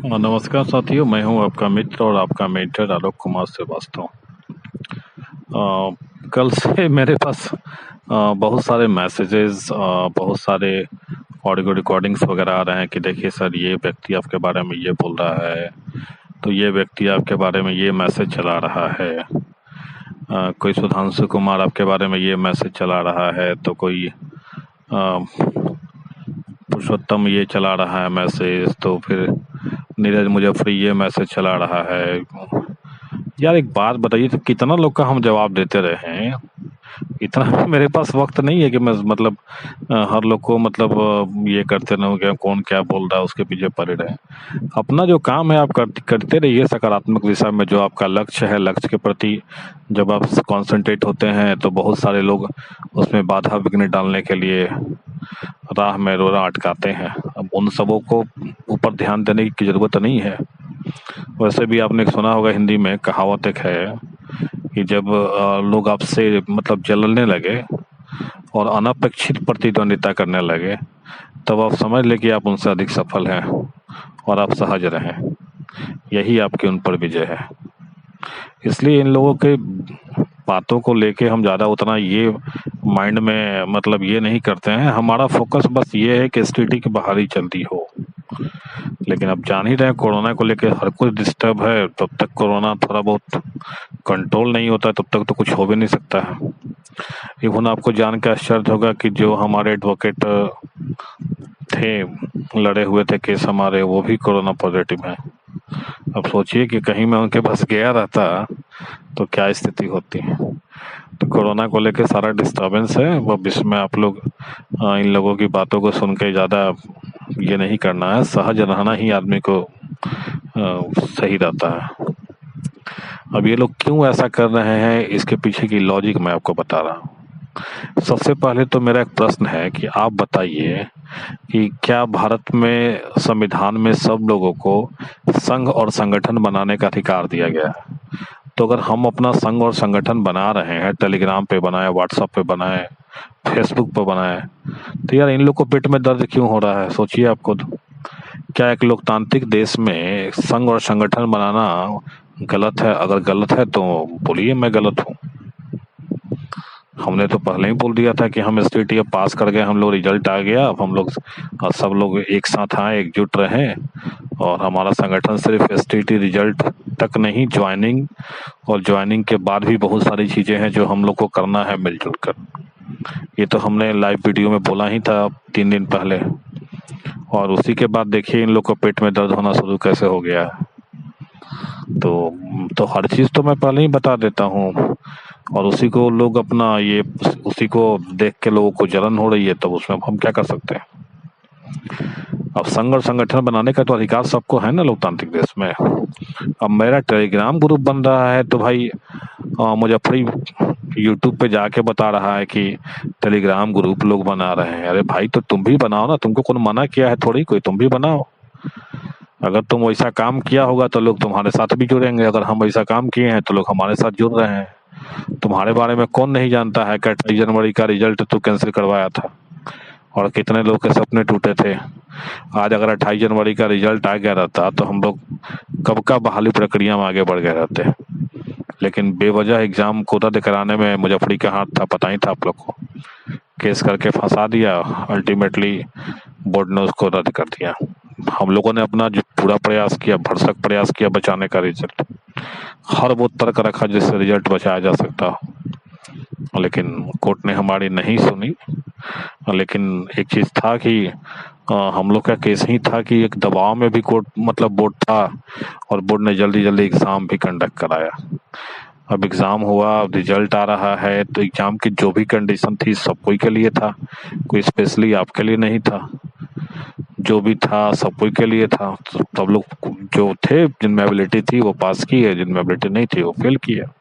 नमस्कार साथियों, मैं हूं आपका मित्र और आपका मेंटर आलोक कुमार श्रीवास्तव। कल से मेरे पास बहुत सारे मैसेजेस, बहुत सारे ऑडियो रिकॉर्डिंग्स वगैरह आ रहे हैं कि देखिए सर, ये व्यक्ति आपके बारे में ये बोल रहा है, तो ये व्यक्ति आपके बारे में ये मैसेज चला रहा है। कोई सुधांशु कुमार आपके बारे में ये मैसेज चला रहा है, तो कोई पुरुषोत्तम ये चला रहा है मैसेज, तो फिर नीरज मुजफ्फरी ये मैसेज चला रहा है। यार एक बात बताइए, तो कितना लोग का हम जवाब देते रहे हैं? इतना भी मेरे पास वक्त नहीं है कि मैं मतलब हर लोग को मतलब ये करते रहूं कि कौन क्या बोल रहा है उसके पीछे पड़े रहे। अपना जो काम है आप करते रहिए सकारात्मक दिशा में। जो आपका लक्ष्य है, लक्ष्य के प्रति जब आप कॉन्सेंट्रेट होते हैं तो बहुत सारे लोग उसमें बाधा विघ्न डालने के लिए राह में रोड़ा अटकाते हैं। अब उन सबों को ऊपर ध्यान देने की जरूरत नहीं है। वैसे भी आपने सुना होगा, हिंदी में कहावत एक है कि जब लोग आपसे मतलब जलने लगे और अनपेक्षित प्रतिद्वंदिता करने लगे, तब आप समझ ले कि आप उनसे अधिक सफल हैं और आप सहज रहें। यही आपकी उन पर विजय है। इसलिए इन लोगों के बातों को लेके हम ज़्यादा उतना ये माइंड में मतलब ये नहीं करते हैं। हमारा फोकस बस ये है कि एसटीडी की बहाली चलती हो। लेकिन अब जान ही रहे हैं, कोरोना को लेके हर कुछ डिस्टर्ब है। तब तक कोरोना थोड़ा बहुत कंट्रोल नहीं होता तब तक तो कुछ हो भी नहीं सकता है। इवन आपको जान के आश्चर्य होगा कि जो हमारे एडवोकेट थे, लड़े हुए थे केस हमारे, वो भी कोरोना पॉजिटिव हैं। अब सोचिए कि कहीं मैं उनके पास गया रहता तो क्या स्थिति होती। तो कोरोना को लेके सारा डिस्टर्बेंस है। वो इसमें आप लोग इन लोगों की बातों को सुन के ज़्यादा ये नहीं करना है। सहज रहना ही आदमी को सही रहता है। अब ये लोग क्यों ऐसा कर रहे हैं, इसके पीछे की लॉजिक मैं आपको बता रहा हूँ। सबसे पहले तो मेरा एक प्रश्न है कि आप बताइए कि क्या भारत में संविधान में सब लोगों को संघ और संगठन बनाने का अधिकार दिया गया है? तो अगर हम अपना संघ और संगठन बना रहे हैं, टेलीग्राम पे बनाए, व्हाट्सएप पे बनाए, फेसबुक पे बनाए, तो यार इन लोग को पेट में दर्द क्यों हो रहा है? सोचिए आप खुद। क्या एक लोकतांत्रिक देश में संघ और संगठन बनाना गलत है? अगर गलत है तो बोलिए मैं गलत हूँ। हमने तो पहले ही बोल दिया था कि हम एसटीटी अब पास कर गए, हम लोग रिजल्ट आ गया, अब हम लोग सब लोग एक साथ आए, एकजुट रहें। और हमारा संगठन सिर्फ एसटीटी रिजल्ट तक नहीं, ज्वाइनिंग और ज्वाइनिंग के बाद भी बहुत सारी चीजें हैं जो हम लोग को करना है मिलजुल कर। ये तो हमने लाइव वीडियो में बोला ही था 3 दिन पहले, और उसी के बाद देखिए इन लोग को पेट में दर्द होना शुरू कैसे हो गया है। तो हर चीज तो मैं पहले ही बता देता हूँ, और उसी को लोग अपना ये उसी को देख के लोगों को जलन हो रही है, तब उसमें हम क्या कर सकते हैं? अब संघ और संगठन बनाने का तो अधिकार सबको है ना लोकतांत्रिक देश में। अब मेरा टेलीग्राम ग्रुप बन रहा है तो भाई मुजफ्फरी यूट्यूब पे जाके बता रहा है कि टेलीग्राम ग्रुप लोग बना रहे हैं। अरे भाई, तो तुम भी बनाओ ना, तुमको कौन मना किया है? थोड़ी कोई, तुम भी बनाओ। अगर तुम वैसा काम किया होगा तो लोग तुम्हारे साथ भी जुड़ेंगे। अगर हम वैसा काम किए हैं तो लोग हमारे साथ जुड़ रहे हैं। तुम्हारे बारे में कौन नहीं जानता है कि 28 जनवरी का रिजल्ट तू कैंसिल करवाया था और कितने लोग के सपने टूटे थे। आज अगर 28 जनवरी का रिजल्ट आ गया रहता तो हम लोग कब का बहाली प्रक्रिया में आगे बढ़ गए रहते। लेकिन बेवजह एग्जाम को रद्द कराने में मुजफ्फरी का हाथ था, पता ही था आप लोग को। केस करके फंसा दिया, अल्टीमेटली बोर्ड ने उसको रद्द कर दिया। हम लोगों ने अपना जो पूरा प्रयास किया, भरसक प्रयास किया बचाने का रिजल्ट। हर वो तर्क रखा जिससे रिजल्ट बचाया जा सकता हो, लेकिन कोर्ट ने हमारी नहीं सुनी। लेकिन एक चीज था कि हम लोग का केस ही था कि एक दबाव में भी कोर्ट मतलब बोर्ड था, और बोर्ड ने जल्दी जल्दी एग्जाम भी कंडक्ट कराया। अब एग्जाम हुआ, रिजल्ट आ रहा है, तो एग्जाम की जो भी कंडीशन थी सब कोई के लिए था, कोई स्पेशली आपके लिए नहीं था। जो भी था सब कोई के लिए था। सब लोग जो थे, जिनमें एबिलिटी थी वो पास किए, जिनमें एबिलिटी नहीं थी वो फेल किया।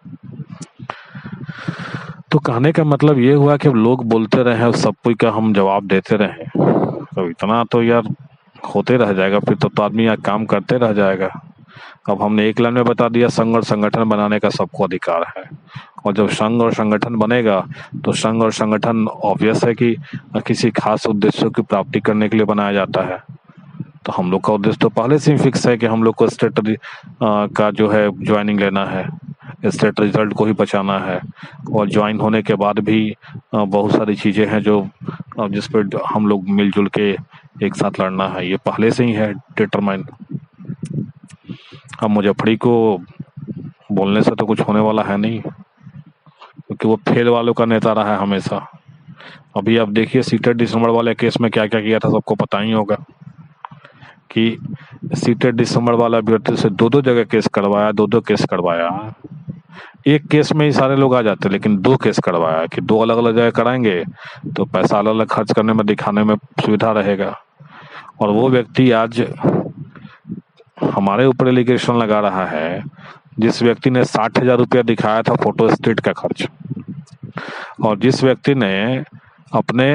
तो कहने का मतलब ये हुआ कि अब लोग बोलते रहे और सब कोई का हम जवाब देते रहे, तो इतना तो यार होते रह जाएगा। फिर तो आदमी यहाँ काम करते रह जाएगा। अब हमने एक लाइन में बता दिया संघ और संगठन बनाने का सबको अधिकार है, और जब संघ और संगठन बनेगा तो संघ और संगठन ऑब्वियस है कि किसी खास उद्देश्यों की प्राप्ति करने के लिए बनाया जाता है। तो हम लोग का उद्देश्य तो पहले से ही फिक्स है कि हम लोग को स्टेट का जो है ज्वाइनिंग लेना है, स्टेट रिजल्ट को ही बचाना है। और ज्वाइन होने के बाद भी बहुत सारी चीज़ें हैं जो जिस पर हम लोग मिलजुल के एक साथ लड़ना है, ये पहले से ही है डिटरमाइन। अब मुजफ्फरी को बोलने से तो कुछ होने वाला है नहीं, क्योंकि वो फेल वालों का नेता रहा है हमेशा। अभी आप देखिए सीटेड दिसंबर वाले केस में क्या क्या किया था, सबको पता ही होगा कि सीटेड दिसंबर वाला अभ्यर्थी से दो जगह केस करवाया, दो केस करवाया। एक केस में ही सारे लोग आ जाते, लेकिन 2 केस करवाया कि 2 अलग अलग जगह कराएंगे तो पैसा अलग अलग खर्च करने में, दिखाने में सुविधा रहेगा। और वो व्यक्ति आज हमारे ऊपर एलिगेशन लगा रहा है, जिस व्यक्ति ने 60,000 रुपया दिखाया था फोटो स्टेट का खर्च, और जिस व्यक्ति ने अपने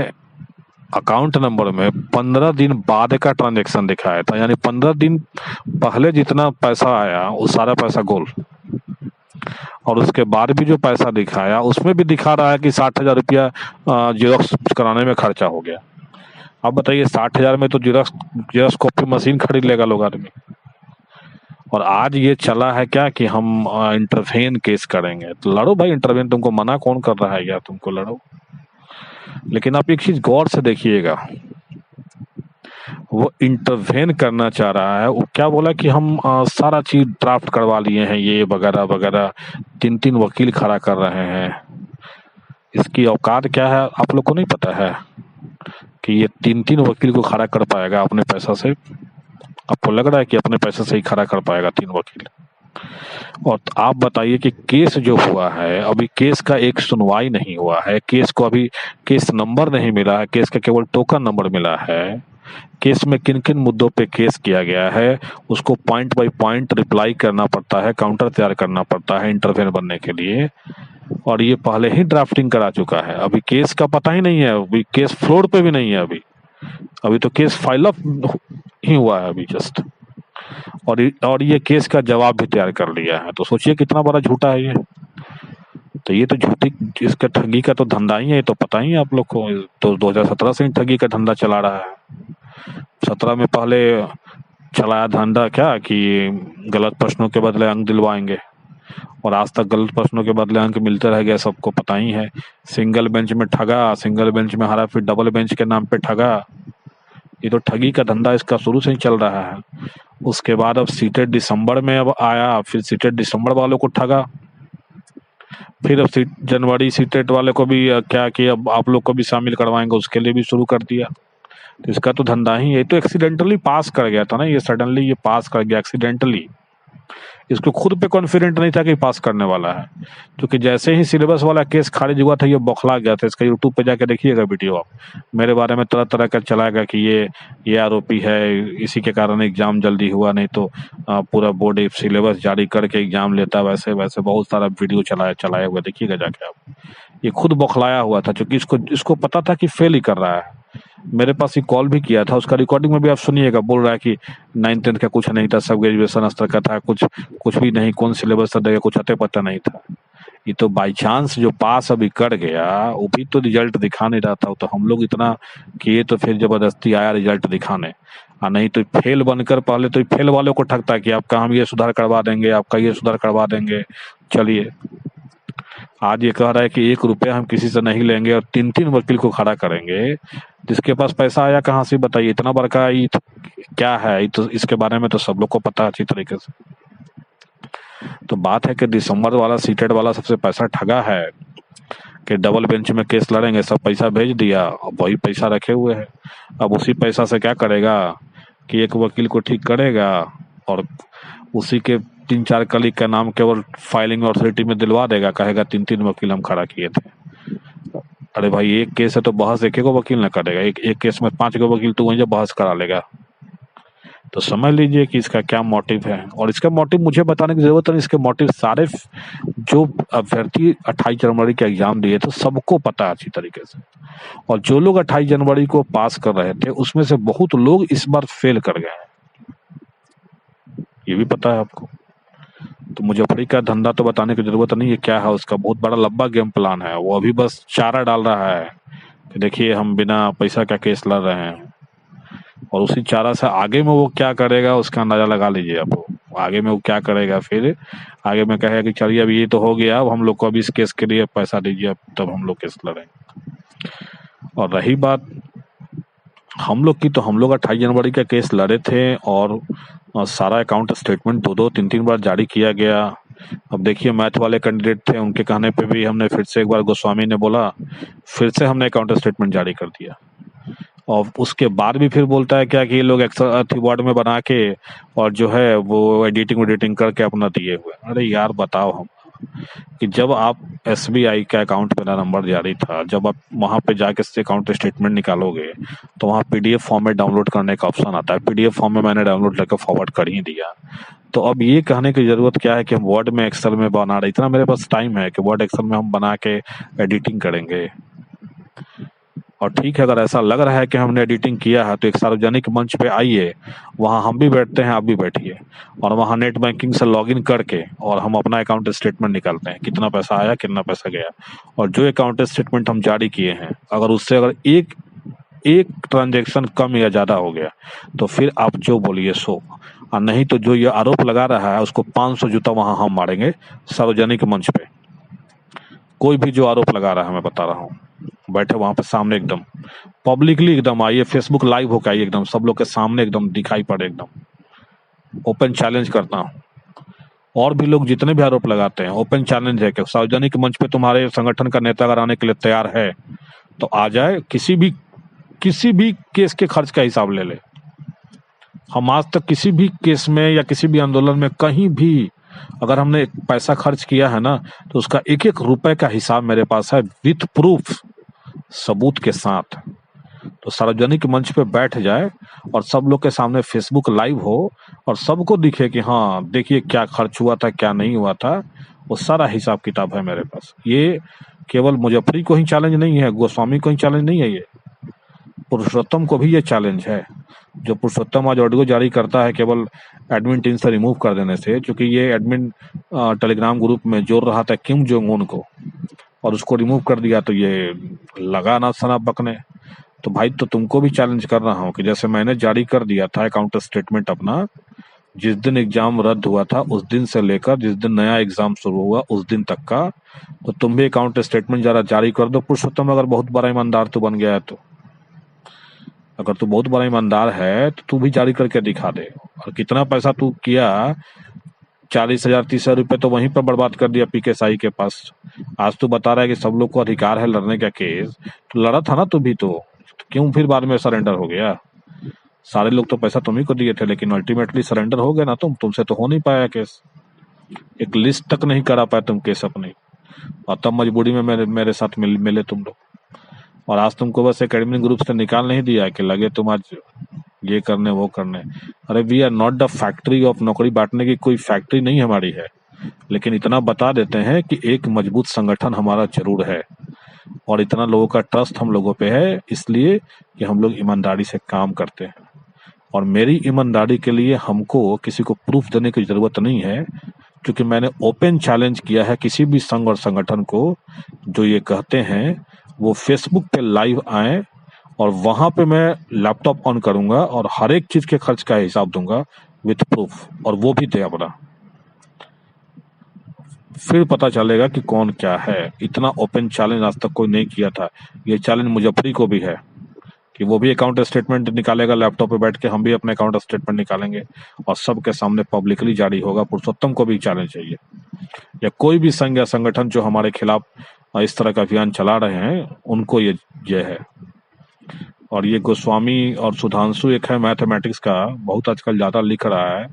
अकाउंट नंबर में 15 दिन बाद का ट्रांजैक्शन दिखाया था, यानी 15 दिन पहले जितना पैसा आया वो सारा पैसा गोल, और उसके बाद भी जो पैसा दिखाया उसमें भी दिखा रहा है कि 60,000 रुपया जेरोक्स कराने में खर्चा हो गया। अब बताइए 60,000 में तो जेरोक्स कॉपी मशीन खरीद लेगा लोग आदमी। और आज ये चला है क्या कि हम इंटरवेन केस करेंगे, तो लड़ो भाई इंटरवेन, तुमको मना कौन कर रहा है यार, तुमको लड़ो। लेकिन आप एक चीज गौर से देखिएगा, वो इंटरवेन करना चाह रहा है, वो क्या बोला कि हम सारा चीज ड्राफ्ट करवा लिए हैं, ये वगैरह वगैरह, 3 वकील खड़ा कर रहे हैं। इसकी औकात क्या है आप लोग को नहीं पता है कि ये 3 वकील को खड़ा कर पाएगा अपने पैसा से? आपको लग रहा है कि अपने पैसे से ही खड़ा कर पाएगा 3 वकील? और आप बताइए कि केस जो हुआ है, अभी केस का एक सुनवाई नहीं हुआ है, केस को अभी केस नंबर नहीं मिला है, केस का केवल टोकन नंबर मिला है। केस में किन किन मुद्दों पे केस किया गया है उसको पॉइंट बाय पॉइंट रिप्लाई करना पड़ता है, काउंटर तैयार करना पड़ता है इंटरवेन बनने के लिए। और ये पहले ही ड्राफ्टिंग करा चुका है, अभी केस का पता ही नहीं है, अभी केस फ्लोर पे भी नहीं है, अभी तो केस फाइल अप ही हुआ है अभी जस्ट। और ये केस का जवाब भी तैयार कर लिया है, तो सोचिए कितना बड़ा झूठा है ये। तो ये तो झूठी, इसका ठगी का तो धंधा ही है, ये तो पता ही है आप लोग को। तो 2017 से ही ठगी का धंधा चला रहा है। 17 में पहले चलाया धंधा क्या कि गलत प्रश्नों के बदले अंक दिलवाएंगे, और आज तक गलत प्रश्नों के बदले अंक मिलते रह गए, सबको पता ही है। सिंगल बेंच में ठगा, सिंगल बेंच में हारा, फिर डबल बेंच के नाम पे ठगा। ये तो ठगी का धंधा इसका शुरू से ही चल रहा है। उसके बाद अब सीटेड दिसंबर में अब आया, फिर सीटेड दिसंबर वालों को ठगा, फिर अब जनवरी सीटेड वाले को भी क्या कि अब आप लोग को भी शामिल करवाएंगे, उसके लिए भी शुरू कर दिया। तो इसका तो धंधा ही है। तो एक्सीडेंटली पास कर गया था ना, ये सडनली ये पास कर गया एक्सीडेंटली। इसको खुद पे कॉन्फिडेंट नहीं था कि पास करने वाला है, क्योंकि जैसे ही सिलेबस वाला केस खारिज हुआ था ये बौखला गया था। इसका यूट्यूब पे जाके देखिएगा वीडियो, आप मेरे बारे में तरह तरह का चलाएगा कि ये आरोपी है, इसी के कारण एग्जाम जल्दी हुआ, नहीं तो पूरा बोर्ड सिलेबस जारी करके एग्जाम लेता, वैसे वैसे बहुत सारा वीडियो चलाए हुए, देखिएगा जाके आप। ये खुद बौखलाया हुआ था, क्योंकि इसको पता था कि फेल ही कर रहा है। मेरे पास ही कॉल भी किया था, उसका रिकॉर्डिंग में भी आप सुनिएगा, बोल रहा है कि 9th-10th का कुछ नहीं था, सब ग्रेजुएशन स्तर का था, कुछ भी नहीं, कौन सिलेबस था देगा, कुछ अते पता नहीं था। ये तो बाई चांस जो पास अभी कर गया वो भी तो रिजल्ट दिखा नहीं रहा था। तो हम लोग इतना किए तो फिर जबरदस्ती आया रिजल्ट दिखाने, और नहीं तो फेल बनकर पहले तो फेल वालों को ठगता कि आपका हम ये सुधार करवा देंगे, आपका ये सुधार करवा देंगे। चलिए आज ये कह रहा है कि 1 रुपया हम किसी से नहीं लेंगे और 3 वकील को खड़ा करेंगे। जिसके पास पैसा आया कहाँ से बताइए, इतना बड़का ये तो क्या है, ये तो इसके बारे में तो सब लोग को पता है अच्छी तरीके से। तो बात है कि दिसंबर वाला सीटेड वाला सबसे पैसा ठगा है कि डबल बेंच में केस लड़ेंगे, सब पैसा भेज दिया, अब वही पैसा रखे हुए है। अब उसी पैसा से क्या करेगा कि 1 वकील को ठीक करेगा और उसी के 3-4 कलीग का नाम केवल फाइलिंग अथॉरिटी में दिलवा देगा, कहेगा 3 वकील हम खड़ा किए थे। अरे भाई एक केस है तो बहस एक वकील ना करेगा, एक केस में 5 वकील तो वहीं बहस करा लेगा। तो समझ लीजिए कि इसका क्या मोटिव है। और इसका मोटिव मुझे बताने की जरूरत नहीं, इसके मोटिव सारे जो अभ्यर्थी 28 जनवरी के एग्जाम दिए थे सबको पता है अच्छी तरीके से। और जो लोग 28 जनवरी को पास कर रहे थे उसमें से बहुत लोग इस बार फेल कर गए हैं, ये भी पता है आपको। तो मुजफ्फरी का धंधा तो बताने की जरूरत नहीं है क्या है, उसका बहुत बड़ा लंबा गेम प्लान है। वो अभी बस चारा डाल रहा है कि देखिए हम बिना पैसा का केस लड़ रहे हैं, और उसी चारा से आगे में वो क्या करेगा उसका अंदाजा लगा लीजिए आप। आगे में वो क्या करेगा, फिर आगे में कहेगा कि चलिए अब ये तो हो गया, अब हम लोग को अब इस केस के लिए पैसा दीजिए, अब तब हम लोग केस लड़ेंगे। और रही बात हम लोग की, तो हम लोग 28 जनवरी का केस लड़े थे और सारा अकाउंट स्टेटमेंट 2-2, 3-3 बार जारी किया गया। अब देखिए मैथ वाले कैंडिडेट थे, उनके कहने पे भी हमने फिर से एक बार, गोस्वामी ने बोला, फिर से हमने अकाउंट स्टेटमेंट जारी कर दिया। और उसके बाद भी फिर बोलता है क्या कि ये लोग एक्सेल वर्ड में बना के और जो है वो एडिटिंग करके अपना दिए हुए। अरे यार बताओ हम कि जब आप SBI का अकाउंट मेरा नंबर जारी था, जब आप वहां पे जाके से अकाउंट स्टेटमेंट निकालोगे तो वहां PDF फॉर्म में डाउनलोड करने का ऑप्शन आता है। PDF फॉर्म में मैंने डाउनलोड करके फॉरवर्ड कर ही दिया। तो अब ये कहने की जरूरत क्या है कि हम वर्ड में एक्सेल में बना रहे, इतना मेरे पास टाइम है कि वर्ड एक्सेल में हम बना के एडिटिंग करेंगे। और ठीक है, अगर ऐसा लग रहा है कि हमने एडिटिंग किया है तो एक सार्वजनिक मंच पे आइए, वहां हम भी बैठते हैं, आप भी बैठिए, और वहां नेट बैंकिंग से लॉगिन करके और हम अपना अकाउंट स्टेटमेंट निकालते हैं, कितना पैसा आया कितना पैसा गया। और जो अकाउंट स्टेटमेंट हम जारी किए हैं, अगर उससे अगर एक एक ट्रांजेक्शन कम या ज्यादा हो गया तो फिर आप जो बोलिए सो, और नहीं तो जो ये आरोप लगा रहा है उसको 500 जूता वहां हम मारेंगे सार्वजनिक मंच पे। कोई भी जो आरोप लगा रहा है, मैं बता रहा हूँ, बैठे वहां पे सामने एकदम पब्लिकली, एकदम आइए, फेसबुक लाइव होकर आइए, एकदम सब लोग के सामने एकदम दिखाई पड़े, एकदम ओपन चैलेंज करता हूँ। और भी लोग जितने भी आरोप लगाते हैं, ओपन चैलेंज है कि सार्वजनिक मंच पे तुम्हारे संगठन का नेता अगर आने के लिए तैयार है तो आ जाए, किसी भी केस के खर्च का हिसाब ले ले। हम आज तक किसी भी केस में या किसी भी आंदोलन में कहीं भी अगर हमने पैसा खर्च किया है ना, तो उसका एक एक रुपए का हिसाब मेरे पास है, विथ प्रूफ, सबूत के साथ। तो सार्वजनिक मंच पे बैठ जाए और सब लोग के सामने फेसबुक लाइव हो और सबको दिखे कि हाँ देखिए क्या खर्च हुआ था क्या नहीं हुआ था, वो सारा हिसाब किताब है मेरे पास। ये केवल मुजफ्फरी को ही चैलेंज नहीं है, गोस्वामी को ही चैलेंज नहीं है, ये पुरुषोत्तम को भी ये चैलेंज है। जो पुरुषोत्तम आज ऑडियो जारी करता है केवल एडमिन टीम से रिमूव कर देने से, क्योंकि ये एडमिन टेलीग्राम ग्रुप में जोड़ रहा था किम जोंग उन को, और उसको रिमूव कर दिया तो ये लगा ना सना बकने। तो भाई तो तुमको भी चैलेंज कर रहा हूँ कि जैसे मैंने जारी कर दिया था अकाउंट स्टेटमेंट अपना, जिस दिन एग्जाम रद्द हुआ था उस दिन से लेकर जिस दिन नया एग्जाम शुरू हुआ उस दिन तक का, तो तुम भी अकाउंट स्टेटमेंट जरा जारी कर दो पुरुषोत्तम। अगर बहुत बड़ा ईमानदार तू बन गया है तो, अगर तू बहुत बड़ा ईमानदार है तो तू भी जारी करके दिखा दे। और कितना पैसा तू किया, 40,000 30,000 रुपए तो वहीं पर बर्बाद कर दिया पीके साई के पास। आज तू बता रहा है कि सब लोग को अधिकार है लड़ने का केस, तो लड़ा था ना तू भी, तो क्यों फिर बाद में सरेंडर हो गया? सारे लोग तो पैसा तुम्ही को दिए थे, लेकिन अल्टीमेटली सरेंडर हो गए ना तुमसे तो हो नहीं पाया केस, एक लिस्ट तक नहीं करा पाए तुम केस अपनी, और तब मजबूरी में मेरे साथ मिले तुम लोग। और आज तुमको बस एकेडमिक ग्रुप से निकाल नहीं दिया कि लगे तुम आज ये करने वो करने। अरे we are not the factory of, नौकरी बांटने की कोई फैक्ट्री नहीं हमारी है, लेकिन इतना बता देते हैं कि एक मजबूत संगठन हमारा जरूर है और इतना लोगों का ट्रस्ट हम लोगों पे है, इसलिए कि हम लोग ईमानदारी से काम करते हैं। और मेरी ईमानदारी के लिए हमको किसी को प्रूफ देने की जरूरत नहीं है, क्योंकि मैंने ओपन चैलेंज किया है किसी भी संघ और संगठन को जो ये कहते हैं वो फेसबुक पे लाइव आए, और वहां पे मैं लैपटॉप ऑन करूंगा और हर एक चीज के खर्च का हिसाब दूंगा विथ प्रूफ, और वो भी दे अपना, फिर पता चलेगा कि कौन क्या है। इतना ओपन चैलेंज आज तक कोई नहीं किया था। ये चैलेंज मुजफ्फरी को भी है कि वो भी अकाउंट स्टेटमेंट निकालेगा लैपटॉप पे बैठ के, हम भी अपने अकाउंट स्टेटमेंट निकालेंगे और सबके सामने पब्लिकली जारी होगा। पुरुषोत्तम को भी चैलेंज चाहिए, या कोई भी संघ या संगठन जो हमारे खिलाफ इस तरह का अभियान चला रहे हैं उनको ये है। और ये गोस्वामी और सुधांशु एक है मैथमेटिक्स का, बहुत आजकल ज्यादा लिख रहा है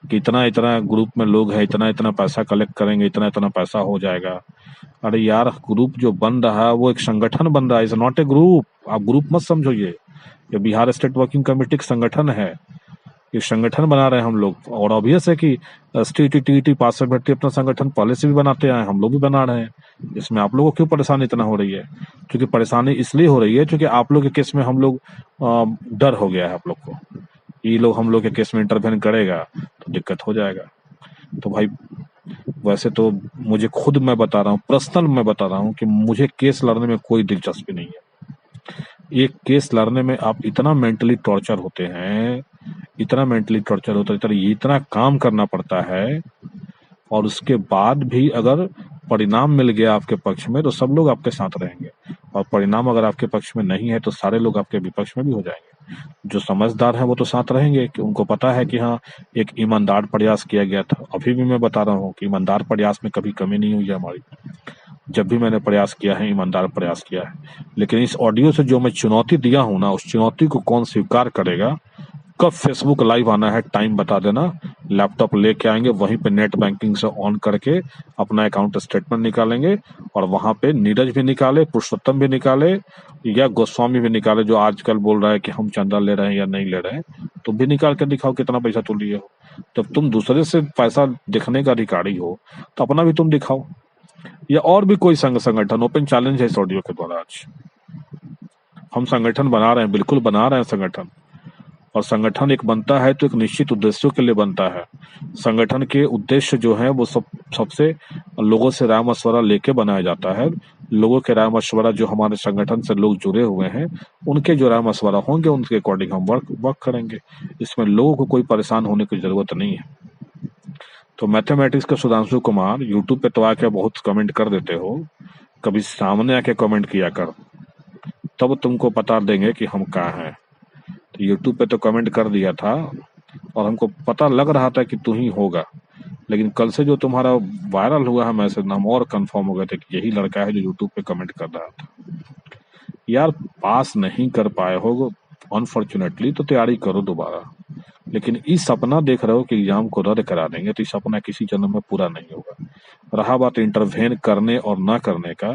कि इतना इतना ग्रुप में लोग हैं, इतना इतना पैसा कलेक्ट करेंगे, इतना इतना पैसा हो जाएगा। अरे यार ग्रुप जो बन रहा है वो एक संगठन बन रहा है, इज नॉट ए ग्रुप। आप ग्रुप मत समझो, ये बिहार स्टेट वर्किंग कमेटी का संगठन है, ये संगठन बना रहे हैं हम लोग। और ऑब्वियस है कि टीटी पास से बैठती अपना संगठन पहले से भी बनाते आए, हम लोग भी बना रहे हैं। इसमें आप लोगों को क्यों परेशानी इतना हो रही है? क्योंकि परेशानी इसलिए हो रही है क्योंकि आप लोग के केस में हम लोग डर हो गया है आप लोग को, ये लोग हम लोग के केस में इंटरवेन करेगा तो दिक्कत हो जाएगा। तो भाई वैसे तो मुझे खुद, मैं बता रहा हूँ पर्सनल, मैं बता रहा हूँ कि मुझे केस लड़ने में कोई दिलचस्पी नहीं है। एक केस लड़ने में आप इतना मेंटली टॉर्चर होते हैं, इतना मेंटली टॉर्चर होता है, इतना काम करना पड़ता है, और उसके बाद भी अगर परिणाम मिल गया आपके पक्ष में तो सब लोग आपके साथ रहेंगे, और परिणाम अगर आपके पक्ष में नहीं है तो सारे लोग आपके विपक्ष में भी हो जाएंगे। जो समझदार हैं वो तो साथ रहेंगे कि उनको पता है कि हाँ, एक ईमानदार प्रयास किया गया था। अभी भी मैं बता रहा हूँ कि ईमानदार प्रयास में कभी कमी नहीं हुई है हमारी। जब भी मैंने प्रयास किया है, ईमानदार प्रयास किया है। लेकिन इस ऑडियो से जो मैं चुनौती दिया हूं ना, उस चुनौती को कौन स्वीकार करेगा? कब फेसबुक लाइव आना है, टाइम बता देना, लैपटॉप लेके आएंगे, वहीं पे नेट बैंकिंग से ऑन करके अपना अकाउंट स्टेटमेंट निकालेंगे, और वहां पे नीरज भी निकाले, पुरुषोत्तम भी निकाले, या गोस्वामी भी निकाले, जो आजकल बोल रहा है कि हम चंदा ले रहे हैं या नहीं ले रहे हैं, तुम भी निकाल कर दिखाओ कितना पैसा तुम लिए हो। जब तुम दूसरे से पैसा दिखने का अधिकारी हो तो अपना भी तुम दिखाओ, या और भी कोई संगठन। ओपन चैलेंज है इस ऑडियो के द्वारा। आज हम संगठन बना रहे हैं, बिल्कुल बना रहे हैं संगठन, और संगठन एक बनता है तो एक निश्चित उद्देश्यों के लिए बनता है। संगठन के उद्देश्य जो है वो सबसे लोगों से राय मशवरा लेके बनाया जाता है। लोगों के राय मशवरा, जो हमारे संगठन से लोग जुड़े हुए हैं, उनके जो राय मशवरा होंगे उनके अकॉर्डिंग हम वर्क करेंगे। इसमें लोगों को कोई परेशान होने की जरूरत नहीं है। तो मैथमेटिक्स के सुधांशु कुमार, यूट्यूब पे तो आके बहुत कमेंट कर देते हो, कभी सामने आके कमेंट किया कर, तब तुमको बता देंगे कि हम कहाँ हैं। तो यूट्यूब पे तो कमेंट कर दिया था और हमको पता लग रहा था कि तू ही होगा, लेकिन कल से जो तुम्हारा वायरल हुआ है मैसेज, हम और कंफर्म हो गए थे कि यही लड़का है जो यूट्यूब पे कमेंट कर रहा था। यार, पास नहीं कर पाए हो अनफॉर्चुनेटली, तो तैयारी करो दोबारा। लेकिन इस सपना देख रहे हो कि एग्जाम को रद्द करा देंगे, तो इस सपना किसी जन्म में पूरा नहीं होगा। रहा बात इंटरवेन करने और ना करने का,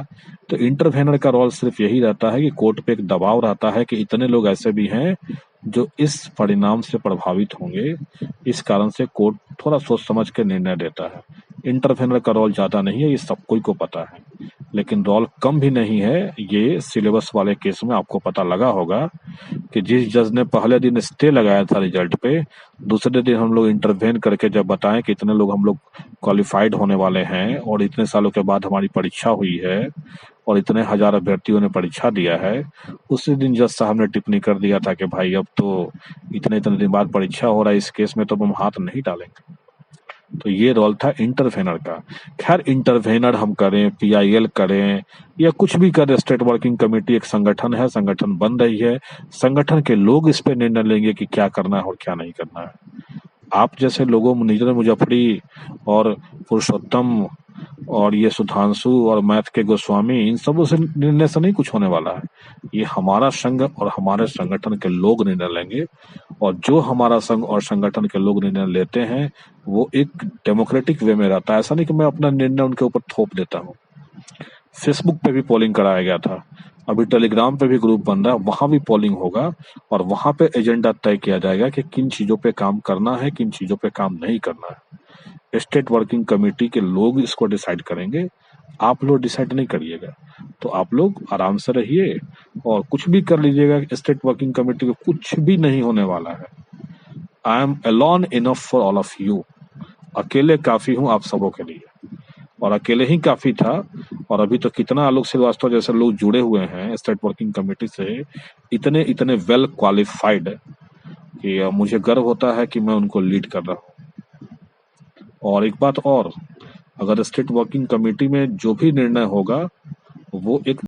तो इंटरवेनर का रोल सिर्फ यही रहता है कि कोर्ट पे एक दबाव रहता है कि इतने लोग ऐसे भी हैं जो इस परिणाम से प्रभावित होंगे, इस कारण से कोर्ट थोड़ा सोच समझ के निर्णय देता है। इंटरवेनर का रोल ज्यादा नहीं है, ये सब कोई को पता है, लेकिन रोल कम भी नहीं है। ये सिलेबस वाले केस में आपको पता लगा होगा कि जिस जज ने पहले दिन स्टे लगाया था रिजल्ट पे, दूसरे दिन हम लोग इंटरवेन करके जब बताएं कि इतने लोग हम लोग क्वालिफाइड होने वाले हैं और इतने सालों के बाद हमारी परीक्षा हुई है और इतने हजार अभ्यर्थियों ने परीक्षा दिया है, उसी दिन जज साहब ने टिप्पणी कर दिया था कि भाई अब तो इतने इतने दिन बाद परीक्षा हो रहा है, इस केस में तो हम हाथ नहीं डालेंगे। तो ये रोल था इंटरवेनर का। खैर, इंटरवेनर हम करें, पीआईएल करें, या कुछ भी करें, स्टेट वर्किंग कमेटी एक संगठन है, संगठन बन रही है, संगठन के लोग इस पे निर्णय लेंगे कि क्या करना है और क्या नहीं करना है। आप जैसे लोगों, नीरज मुजफ्फरी और पुरुषोत्तम और ये सुधांशु और मैथ के गोस्वामी, इन सबों से निर्णय से नहीं कुछ होने वाला है। ये हमारा संघ और हमारे संगठन के लोग निर्णय लेंगे, और जो हमारा संघ और संगठन के लोग निर्णय लेते हैं वो एक डेमोक्रेटिक वे में रहता है। ऐसा नहीं कि मैं अपना निर्णय उनके ऊपर थोप देता हूँ। फेसबुक पे भी पोलिंग कराया गया था, अभी टेलीग्राम पे भी ग्रुप बन रहा है, वहां भी पोलिंग होगा, और वहां पे एजेंडा तय किया जाएगा कि किन चीजों पे काम करना है, किन चीजों पे काम नहीं करना है। स्टेट वर्किंग कमेटी के लोग इसको डिसाइड करेंगे, आप लोग डिसाइड नहीं करिएगा। तो आप लोग आराम से रहिए और कुछ भी कर लीजिएगा, स्टेट वर्किंग कमेटी को कुछ भी नहीं होने वाला है। I am alone enough for all of you, अकेले काफी हूं आप सबों के लिए, और अकेले ही काफी था। और अभी तो कितना आलोक श्रीवास्तव जैसे लोग जुड़े हुए हैं स्टेट वर्किंग कमेटी से, इतने इतने वेल क्वालिफाइड, कि मुझे गर्व होता है कि मैं उनको लीड कर रहा हूँ। और एक बात और, अगर स्टेट वर्किंग कमेटी में जो भी निर्णय होगा वो एक